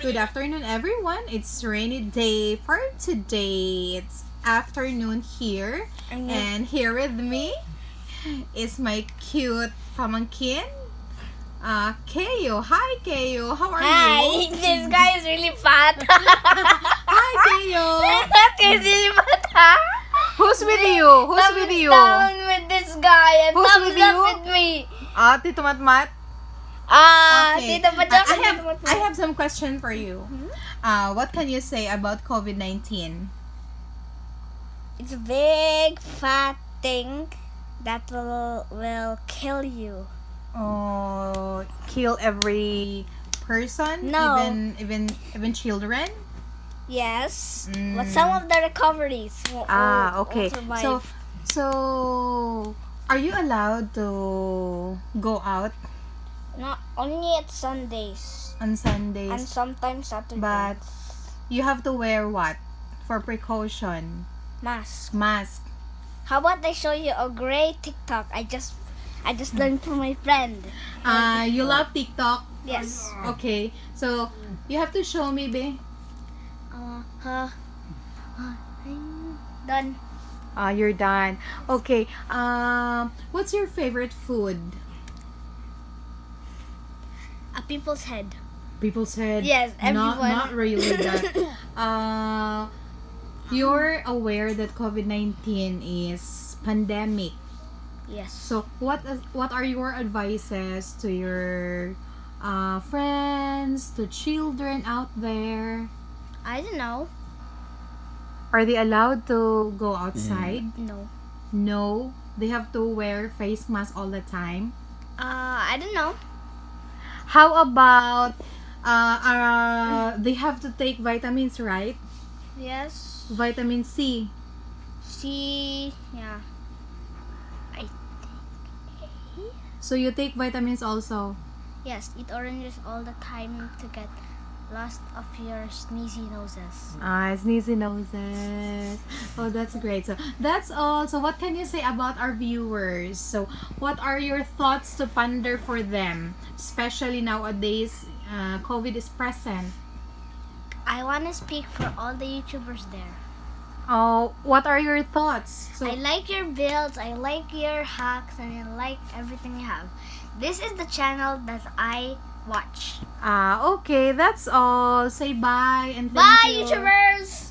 Good afternoon, everyone. It's rainy day for today. It's afternoon here, and here with me is my cute pamangkin, Keio. Hi, Keio. How are Hi, you? this guy is really fat. Hi, Keio. That guy is really fat, huh? Who's with you? Who's Thumbs with you? down with this guy and Who's thumbs with up you? with me. Tito Matmat. Okay. Tito Pachok I and have Tito Matmat. I have some question for you. What can you say about COVID-19? It's a big fat thing that will kill you. Oh, kill every person, No. even children. Yes, but some of the recoveries will Okay. survive. So are you allowed to go out Not only at Sundays on and Sundays? sometimes Saturdays. But you have to wear what for precaution? Mask. Mask. How about I show you a great TikTok I just learned from my friend. You love TikTok? Yes. Okay. So you have to show me, be. Done. You're done. Okay. What's your favorite food? A people's head. People said Yes, everyone. not really that. You're aware that COVID-19 is pandemic. Yes. So what are your advices to your friends, to children out there? I don't know. Are they allowed to go outside? No. No, they have to wear face mask all the time. I don't know. How about they have to take vitamins, right? Yes. Vitamin C. See. Yeah. I think. So you take vitamins also. Yes. Eat oranges all the time to get lost of your sneezy noses. Sneezy noses. Oh, that's great. So that's all. So what can you say about our viewers? So what are your thoughts to ponder for them, especially nowadays? COVID is present. I want to speak for all the YouTubers there. Oh, what are your thoughts? So I like your builds, I like your hacks, and I like everything you have. This is the channel that I watch. okay, that's all. Say bye and thank Bye, you. YouTubers!